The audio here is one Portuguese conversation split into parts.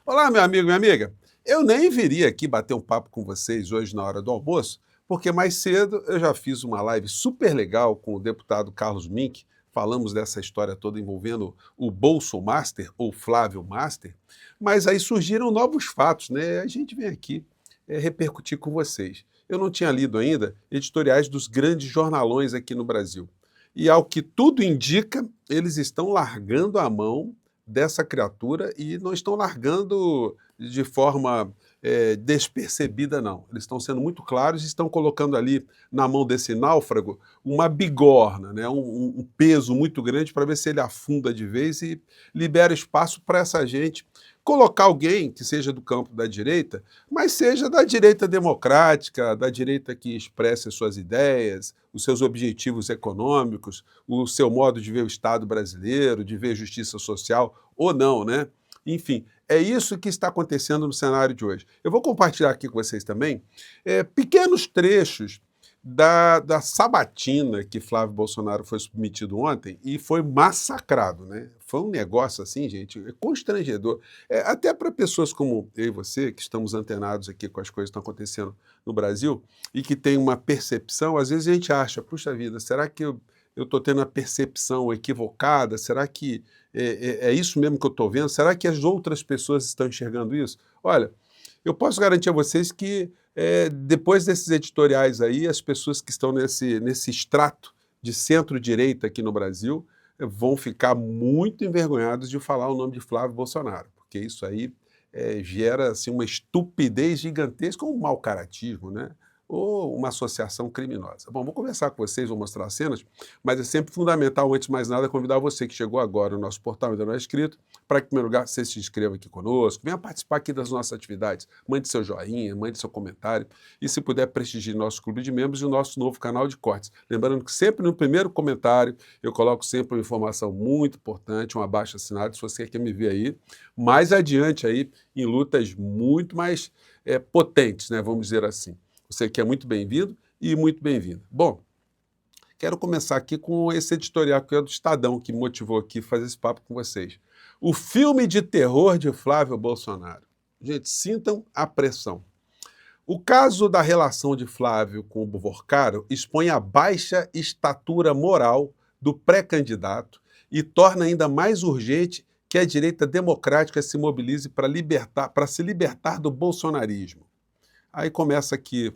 Olá, meu amigo, minha amiga. Eu nem viria aqui bater um papo com vocês hoje na hora do almoço, porque mais cedo eu já fiz uma live super legal com o deputado Carlos Mink. Falamos dessa história toda envolvendo o Bolso Master, ou Flávio Master, mas aí surgiram novos fatos, né? A gente vem aqui repercutir com vocês. Eu não tinha lido ainda editoriais dos grandes jornalões aqui no Brasil. E ao que tudo indica, eles estão largando a mão dessa criatura e não estão largando de forma despercebida, não. Eles estão sendo muito claros e estão colocando ali na mão desse náufrago uma bigorna, né? um peso muito grande para ver se ele afunda de vez e libera espaço para essa gente colocar alguém que seja do campo da direita, mas seja da direita democrática, da direita que expresse as suas ideias, os seus objetivos econômicos, o seu modo de ver o Estado brasileiro, de ver justiça social ou não, né? Enfim, é isso que está acontecendo no cenário de hoje. Eu vou compartilhar aqui com vocês também pequenos trechos da sabatina que Flávio Bolsonaro foi submetido ontem e foi massacrado, né? Foi um negócio assim, gente, constrangedor. Até para pessoas como eu e você, que estamos antenados aqui com as coisas que estão acontecendo no Brasil e que tem uma percepção, às vezes a gente acha, puxa vida, será que eu estou tendo a percepção equivocada? Será que é isso mesmo que eu estou vendo? Será que as outras pessoas estão enxergando isso? Olha, eu posso garantir a vocês que depois desses editoriais aí, as pessoas que estão nesse extrato de centro-direita aqui no Brasil vão ficar muito envergonhados de falar o nome de Flávio Bolsonaro, porque isso aí gera assim, uma estupidez gigantesca, ou um mau caratismo, né? Ou uma associação criminosa. Bom, vou conversar com vocês, vou mostrar as cenas, mas é sempre fundamental, antes de mais nada, convidar você que chegou agora no nosso portal, ainda não é inscrito, para que, em primeiro lugar, você se inscreva aqui conosco, venha participar aqui das nossas atividades, mande seu joinha, mande seu comentário, e se puder, prestigie nosso clube de membros e o nosso novo canal de cortes. Lembrando que sempre no primeiro comentário, eu coloco sempre uma informação muito importante, um abaixo-assinado, se você quer me ver aí, mais adiante aí, em lutas muito mais potentes, né, vamos dizer assim. Você que é muito bem-vindo e muito bem-vinda. Bom, quero começar aqui com esse editorial que é do Estadão, que me motivou aqui a fazer esse papo com vocês. O filme de terror de Flávio Bolsonaro. Gente, sintam a pressão. O caso da relação de Flávio com o Bovorcaro expõe a baixa estatura moral do pré-candidato e torna ainda mais urgente que a direita democrática se mobilize para se libertar do bolsonarismo. Aí começa aqui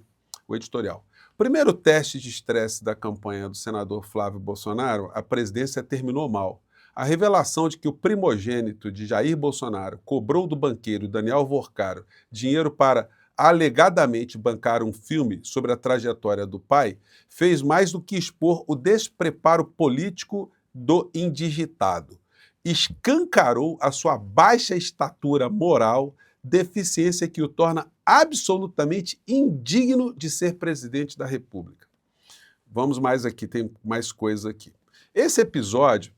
o editorial. Primeiro teste de estresse da campanha do senador Flávio Bolsonaro, a presidência terminou mal. A revelação de que o primogênito de Jair Bolsonaro cobrou do banqueiro Daniel Vorcaro dinheiro para alegadamente bancar um filme sobre a trajetória do pai fez mais do que expor o despreparo político do indigitado. Escancarou a sua baixa estatura moral, deficiência que o torna absolutamente indigno de ser presidente da República. Vamos mais aqui, tem mais coisa aqui. Esse episódio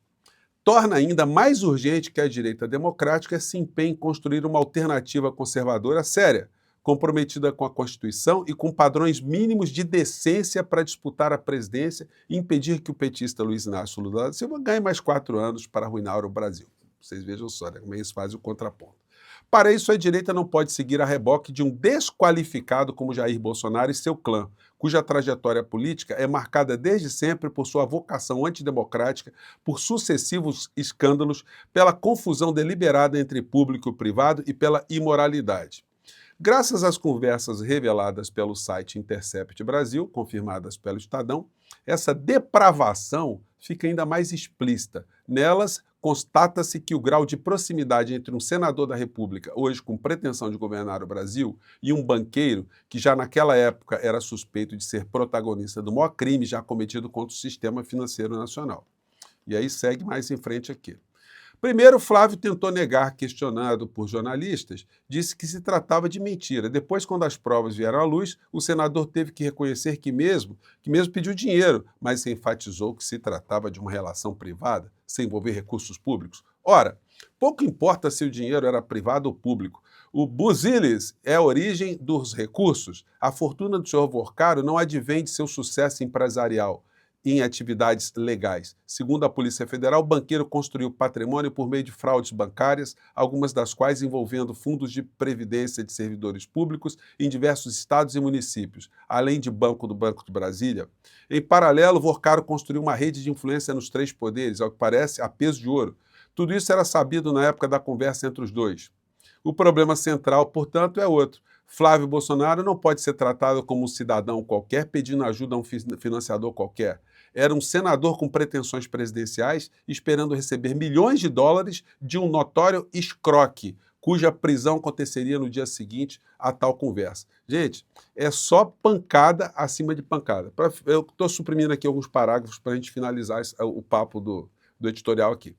torna ainda mais urgente que a direita democrática se empenhe em construir uma alternativa conservadora séria, comprometida com a Constituição e com padrões mínimos de decência para disputar a presidência e impedir que o petista Luiz Inácio Lula da Silva ganhe mais 4 anos para arruinar o Brasil. Vocês vejam só, né, como eles fazem o contraponto. Para isso, a direita não pode seguir a reboque de um desqualificado como Jair Bolsonaro e seu clã, cuja trajetória política é marcada desde sempre por sua vocação antidemocrática, por sucessivos escândalos, pela confusão deliberada entre público e privado e pela imoralidade. Graças às conversas reveladas pelo site Intercept Brasil, confirmadas pelo Estadão, essa depravação fica ainda mais explícita. Nelas, constata-se que o grau de proximidade entre um senador da República, hoje com pretensão de governar o Brasil, e um banqueiro, que já naquela época era suspeito de ser protagonista do maior crime já cometido contra o sistema financeiro nacional. E aí segue mais em frente aqui. Primeiro, Flávio tentou negar, questionado por jornalistas, disse que se tratava de mentira. Depois, quando as provas vieram à luz, o senador teve que reconhecer que mesmo pediu dinheiro, mas enfatizou que se tratava de uma relação privada, sem envolver recursos públicos. Ora, pouco importa se o dinheiro era privado ou público. O busilis é a origem dos recursos. A fortuna do senhor Vorcaro não advém de seu sucesso empresarial. em atividades legais. Segundo a Polícia Federal, o banqueiro construiu patrimônio por meio de fraudes bancárias, algumas das quais envolvendo fundos de previdência de servidores públicos em diversos estados e municípios, além de Banco de Brasília. Em paralelo, Vorcaro construiu uma rede de influência nos três poderes, ao que parece, a peso de ouro. Tudo isso era sabido na época da conversa entre os dois. O problema central, portanto, é outro. Flávio Bolsonaro não pode ser tratado como um cidadão qualquer pedindo ajuda a um financiador qualquer. Era um senador com pretensões presidenciais, esperando receber milhões de dólares de um notório escroque, cuja prisão aconteceria no dia seguinte a tal conversa. Gente, é só pancada acima de pancada. Eu estou suprimindo aqui alguns parágrafos para a gente finalizar o papo do editorial aqui.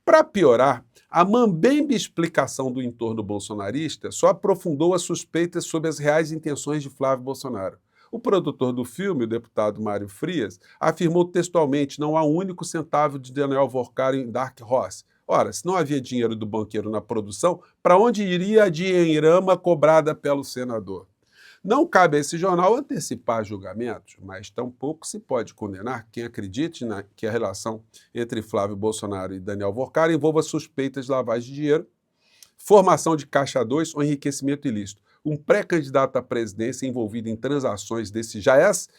Para piorar, a mambembe explicação do entorno bolsonarista só aprofundou as suspeitas sobre as reais intenções de Flávio Bolsonaro. O produtor do filme, o deputado Mário Frias, afirmou textualmente: não há um único centavo de Daniel Vorcaro em Dark Horse. Ora, se não havia dinheiro do banqueiro na produção, para onde iria a dinheirama cobrada pelo senador? Não cabe a esse jornal antecipar julgamentos, mas tampouco se pode condenar quem acredite que a relação entre Flávio Bolsonaro e Daniel Vorcaro envolva suspeitas de lavagem de dinheiro, formação de caixa 2 ou enriquecimento ilícito. Um pré-candidato à presidência envolvido em transações desse jaez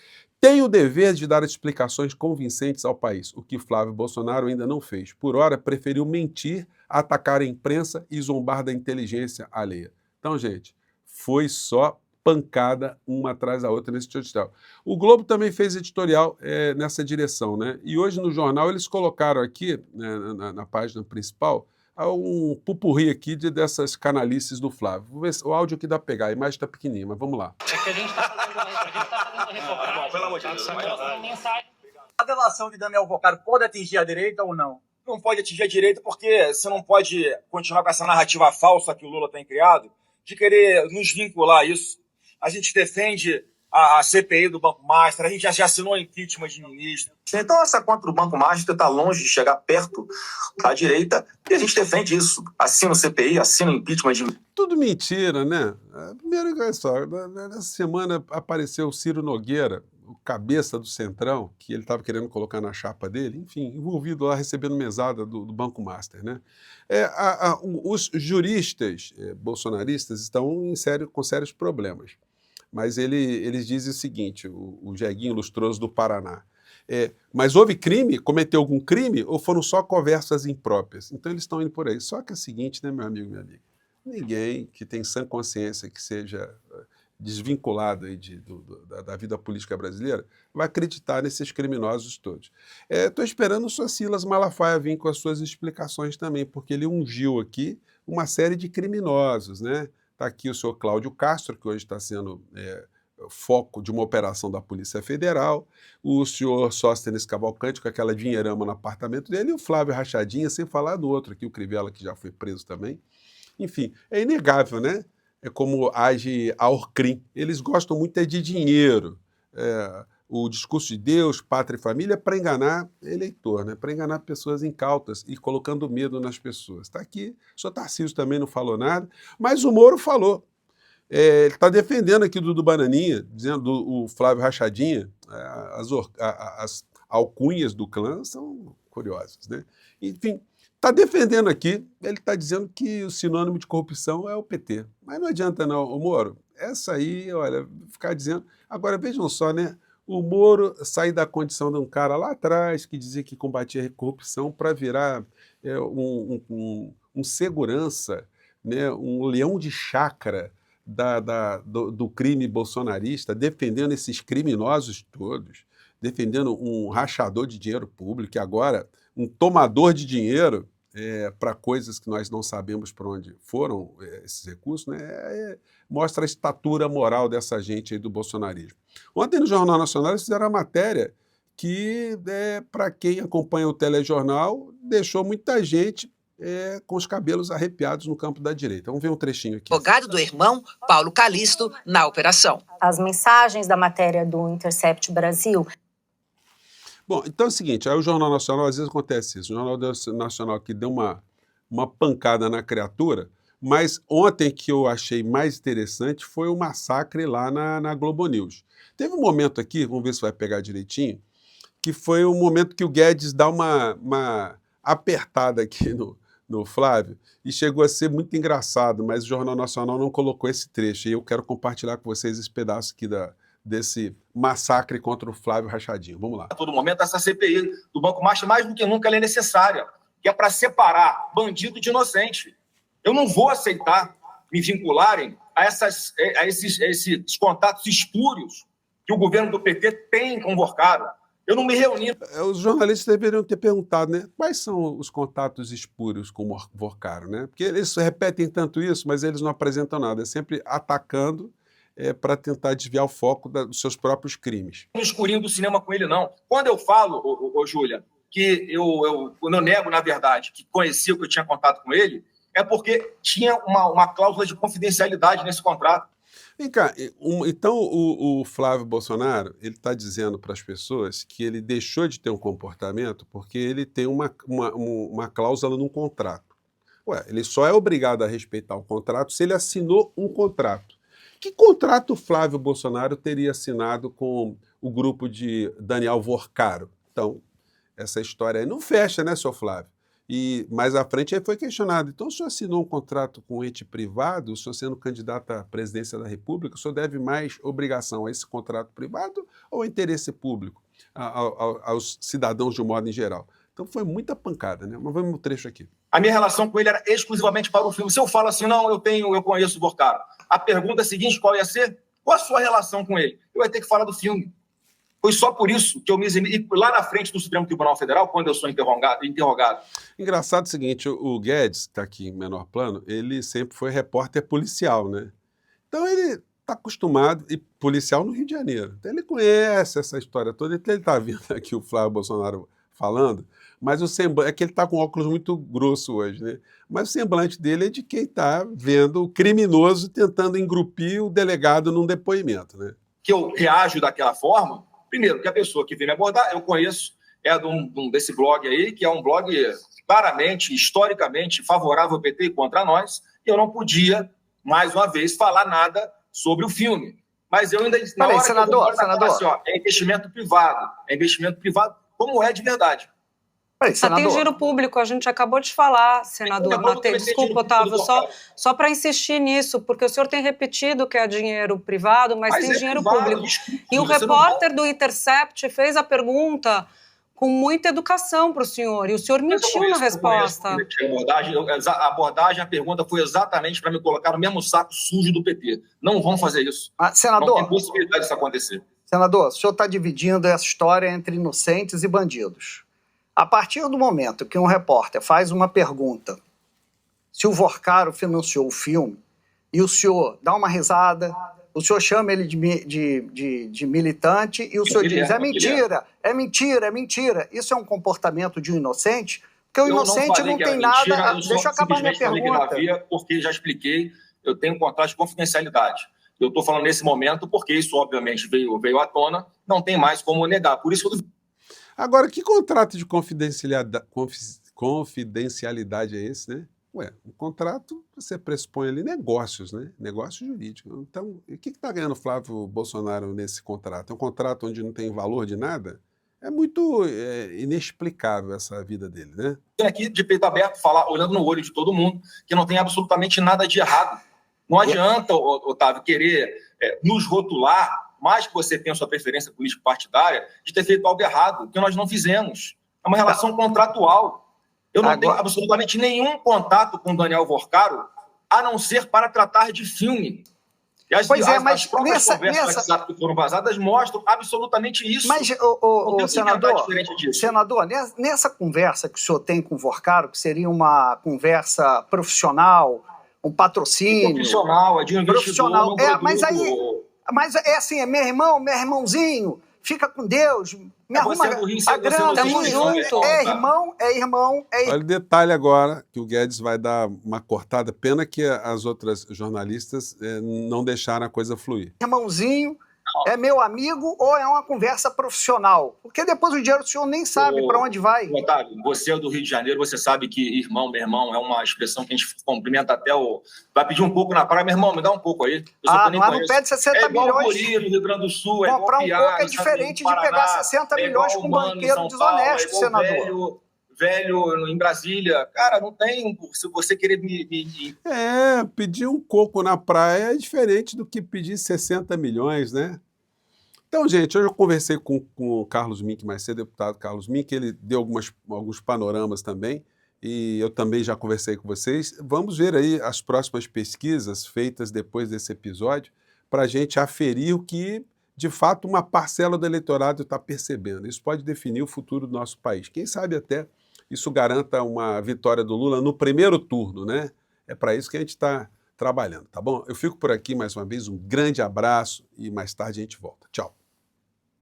tem o dever de dar explicações convincentes ao país, o que Flávio Bolsonaro ainda não fez. Por ora, preferiu mentir, atacar a imprensa e zombar da inteligência alheia. Então, gente, foi só pancada uma atrás da outra nesse editorial. O Globo também fez editorial nessa direção, né? E hoje no jornal eles colocaram aqui, né, na página principal, um pupurri aqui dessas canalices do Flávio. Vou ver se o áudio aqui dá pra pegar, a imagem está pequenininha, mas vamos lá. É que a gente está fazendo reportagem. Pelo amor de Deus. A delação de Daniel Vorcaro pode atingir a direita ou não? Não pode atingir a direita porque você não pode continuar com essa narrativa falsa que o Lula tem criado de querer nos vincular a isso. A gente defende a CPI do Banco Master, a gente já assinou impeachment de ministro. Então essa contra o Banco Master está longe de chegar perto da direita e a gente defende isso. Assina o CPI, assina o impeachment de... Tudo mentira, né? Primeiro, olha só, nessa semana apareceu o Ciro Nogueira, o cabeça do Centrão, que ele estava querendo colocar na chapa dele, enfim, envolvido lá recebendo mesada do Banco Master, né? Os juristas bolsonaristas estão com sérios problemas. Mas eles dizem o seguinte, o Jeguinho Lustroso do Paraná, mas houve crime? Cometeu algum crime? Ou foram só conversas impróprias? Então eles estão indo por aí. Só que é o seguinte, né, meu amigo, minha amiga? Ninguém que tem sã consciência, que seja desvinculado aí da vida política brasileira, vai acreditar nesses criminosos todos. Estou esperando o Sr. Silas Malafaia vir com as suas explicações também, porque ele ungiu aqui uma série de criminosos, né? Está aqui o senhor Cláudio Castro, que hoje está sendo foco de uma operação da Polícia Federal, o senhor Sóstenes Cavalcante, com aquela dinheirama no apartamento dele, e o Flávio Rachadinha, sem falar do outro aqui, o Crivella, que já foi preso também. Enfim, é inegável, né? É como age a Orcrim. Eles gostam muito de dinheiro. O discurso de Deus, pátria e família, para enganar eleitor, né? Para enganar pessoas incautas e colocando medo nas pessoas. Está aqui, o senhor Tarcísio também não falou nada, mas o Moro falou. Ele está defendendo aqui o Dudu Bananinha, dizendo o Flávio Rachadinha, as alcunhas do clã são curiosas, né? Enfim, está defendendo aqui, ele está dizendo que o sinônimo de corrupção é o PT. Mas não adianta não, o Moro, essa aí, olha, ficar dizendo... Agora, vejam só, né? O Moro sair da condição de um cara lá atrás que dizia que combatia a corrupção para virar um segurança, né, um leão de chácara do crime bolsonarista, defendendo esses criminosos todos, defendendo um rachador de dinheiro público e agora um tomador de dinheiro para coisas que nós não sabemos para onde foram esses recursos, né, mostra a estatura moral dessa gente aí do bolsonarismo. Ontem no Jornal Nacional eles fizeram uma matéria que, para quem acompanha o telejornal, deixou muita gente com os cabelos arrepiados no campo da direita. Vamos ver um trechinho aqui. Advogado do irmão, Paulo Calixto, na operação. As mensagens da matéria do Intercept Brasil. Bom, então é o seguinte, aí o Jornal Nacional, às vezes acontece isso, o Jornal Nacional que deu uma pancada na criatura, mas ontem que eu achei mais interessante foi o massacre lá na Globo News. Teve um momento aqui, vamos ver se vai pegar direitinho, que foi o momento que o Guedes dá uma apertada aqui no Flávio, e chegou a ser muito engraçado, mas o Jornal Nacional não colocou esse trecho, e eu quero compartilhar com vocês esse pedaço aqui desse massacre contra o Flávio Rachadinho. Vamos lá. A todo momento, essa CPI do Banco Master, mais do que nunca, ela é necessária, que é para separar bandido de inocente. Eu não vou aceitar me vincularem a esses contatos espúrios que o governo do PT tem com o Vorcaro. Eu não me reuni. Os jornalistas deveriam ter perguntado, né? Quais são os contatos espúrios com o Vorcaro, né? Porque eles repetem tanto isso, mas eles não apresentam nada. É sempre atacando para tentar desviar o foco dos seus próprios crimes. No escurinho do cinema com ele, não. Quando eu falo, Júlia, que eu nego, na verdade, que conhecia, que eu tinha contato com ele, é porque tinha uma cláusula de confidencialidade nesse contrato. Vem cá, então o Flávio Bolsonaro, ele está dizendo para as pessoas que ele deixou de ter um comportamento porque ele tem uma cláusula num contrato. Ué, ele só é obrigado a respeitar o contrato se ele assinou um contrato. Que contrato o Flávio Bolsonaro teria assinado com o grupo de Daniel Vorcaro? Então, essa história aí não fecha, né, seu Flávio? E mais à frente aí foi questionado. Então, o senhor assinou um contrato com um ente privado, o senhor sendo candidato à presidência da República, o senhor deve mais obrigação a esse contrato privado ou a interesse público, aos cidadãos de um modo em geral? Então, foi muita pancada, né? Mas vamos no trecho aqui. A minha relação com ele era exclusivamente para o filme. Se eu falo assim, não, eu conheço o Vorcaro, a pergunta seguinte, qual ia ser? Qual a sua relação com ele? Eu ia ter que falar do filme. Foi só por isso que eu me eximi. E lá na frente do Supremo Tribunal Federal, quando eu sou interrogado. Engraçado o seguinte, o Guedes, que está aqui em menor plano, ele sempre foi repórter policial, né? Então ele está acostumado, e policial no Rio de Janeiro. Então ele conhece essa história toda, então ele está vendo aqui o Flávio Bolsonaro falando, mas o semblante, é que ele está com óculos muito grosso hoje, né? Mas o semblante dele é de quem está vendo o criminoso tentando engrupir o delegado num depoimento, né? Que eu reajo daquela forma. Primeiro, que a pessoa que vem me abordar, eu conheço, é desse blog aí, que é um blog claramente, historicamente favorável ao PT e contra nós, e eu não podia, mais uma vez, falar nada sobre o filme. Mas eu ainda... Senador, assim, ó, é investimento privado, como é de verdade. Tem dinheiro público, a gente acabou de falar, senador. Desculpa, Otávio, só para insistir nisso, porque o senhor tem repetido que é dinheiro privado, mas tem dinheiro público. E o repórter do Intercept fez a pergunta com muita educação para o senhor, e o senhor mentiu na resposta. A pergunta foi exatamente para me colocar no mesmo saco sujo do PT. Não vão fazer isso. Senador, não tem possibilidade disso acontecer. Senador, o senhor está dividindo essa história entre inocentes e bandidos. A partir do momento que um repórter faz uma pergunta se o Vorcaro financiou o filme e o senhor dá uma risada, o senhor chama ele de militante e o senhor diz, é mentira, é mentira, é mentira. Isso é um comportamento de um inocente? Porque o inocente não tem nada... Deixa eu acabar minha pergunta. Porque já expliquei, eu tenho um contrato de confidencialidade. Eu estou falando nesse momento porque isso, obviamente, veio à tona, não tem mais como negar. Por isso que eu... Agora, que contrato de confidencialidade é esse, né? Ué, um contrato, você pressupõe ali negócios, né? Negócio jurídico. Então, o que está ganhando o Flávio Bolsonaro nesse contrato? É um contrato onde não tem valor de nada? É muito inexplicável essa vida dele, né? Tem aqui, de peito aberto, falar, olhando no olho de todo mundo, que não tem absolutamente nada de errado. Não adianta, Otávio, querer nos rotular, mais que você tenha sua preferência político-partidária, de ter feito algo errado, que nós não fizemos. É uma relação contratual. Eu não tenho absolutamente nenhum contato com o Daniel Vorcaro, a não ser para tratar de filme. E as próprias conversas WhatsApp que foram vazadas mostram absolutamente isso. Mas, senador, nessa conversa que o senhor tem com o Vorcaro, que seria uma conversa profissional, um patrocínio... Profissional, é de um investidor. Mas é assim, é meu irmão, meu irmãozinho, fica com Deus, me arruma a grana, tamo junto. É irmão. Olha o detalhe agora, que o Guedes vai dar uma cortada, pena que as outras jornalistas não deixaram a coisa fluir. Irmãozinho, é meu amigo ou é uma conversa profissional? Porque depois o dinheiro o senhor nem sabe para onde vai. Otávio, você é do Rio de Janeiro, você sabe que irmão, meu irmão, é uma expressão que a gente cumprimenta até o... Vai pedir um pouco na praia, meu irmão, me dá um pouco aí. Não pede 60 milhões. É igual o Guri do Rio Grande do Sul, comprar é igual um pouco é diferente de pegar 60 milhões com um banqueiro desonesto, senador. Velho em Brasília. Cara, não tem... Se você querer me... Pedir um coco na praia é diferente do que pedir 60 milhões, né? Então, gente, hoje eu conversei com o Carlos Mink mais cedo, deputado Carlos Mink, ele deu alguns panoramas também, e eu também já conversei com vocês. Vamos ver aí as próximas pesquisas feitas depois desse episódio, para a gente aferir o que, de fato, uma parcela do eleitorado está percebendo. Isso pode definir o futuro do nosso país. Quem sabe até isso garanta uma vitória do Lula no primeiro turno, né? É para isso que a gente está trabalhando, tá bom? Eu fico por aqui mais uma vez, um grande abraço e mais tarde a gente volta. Tchau.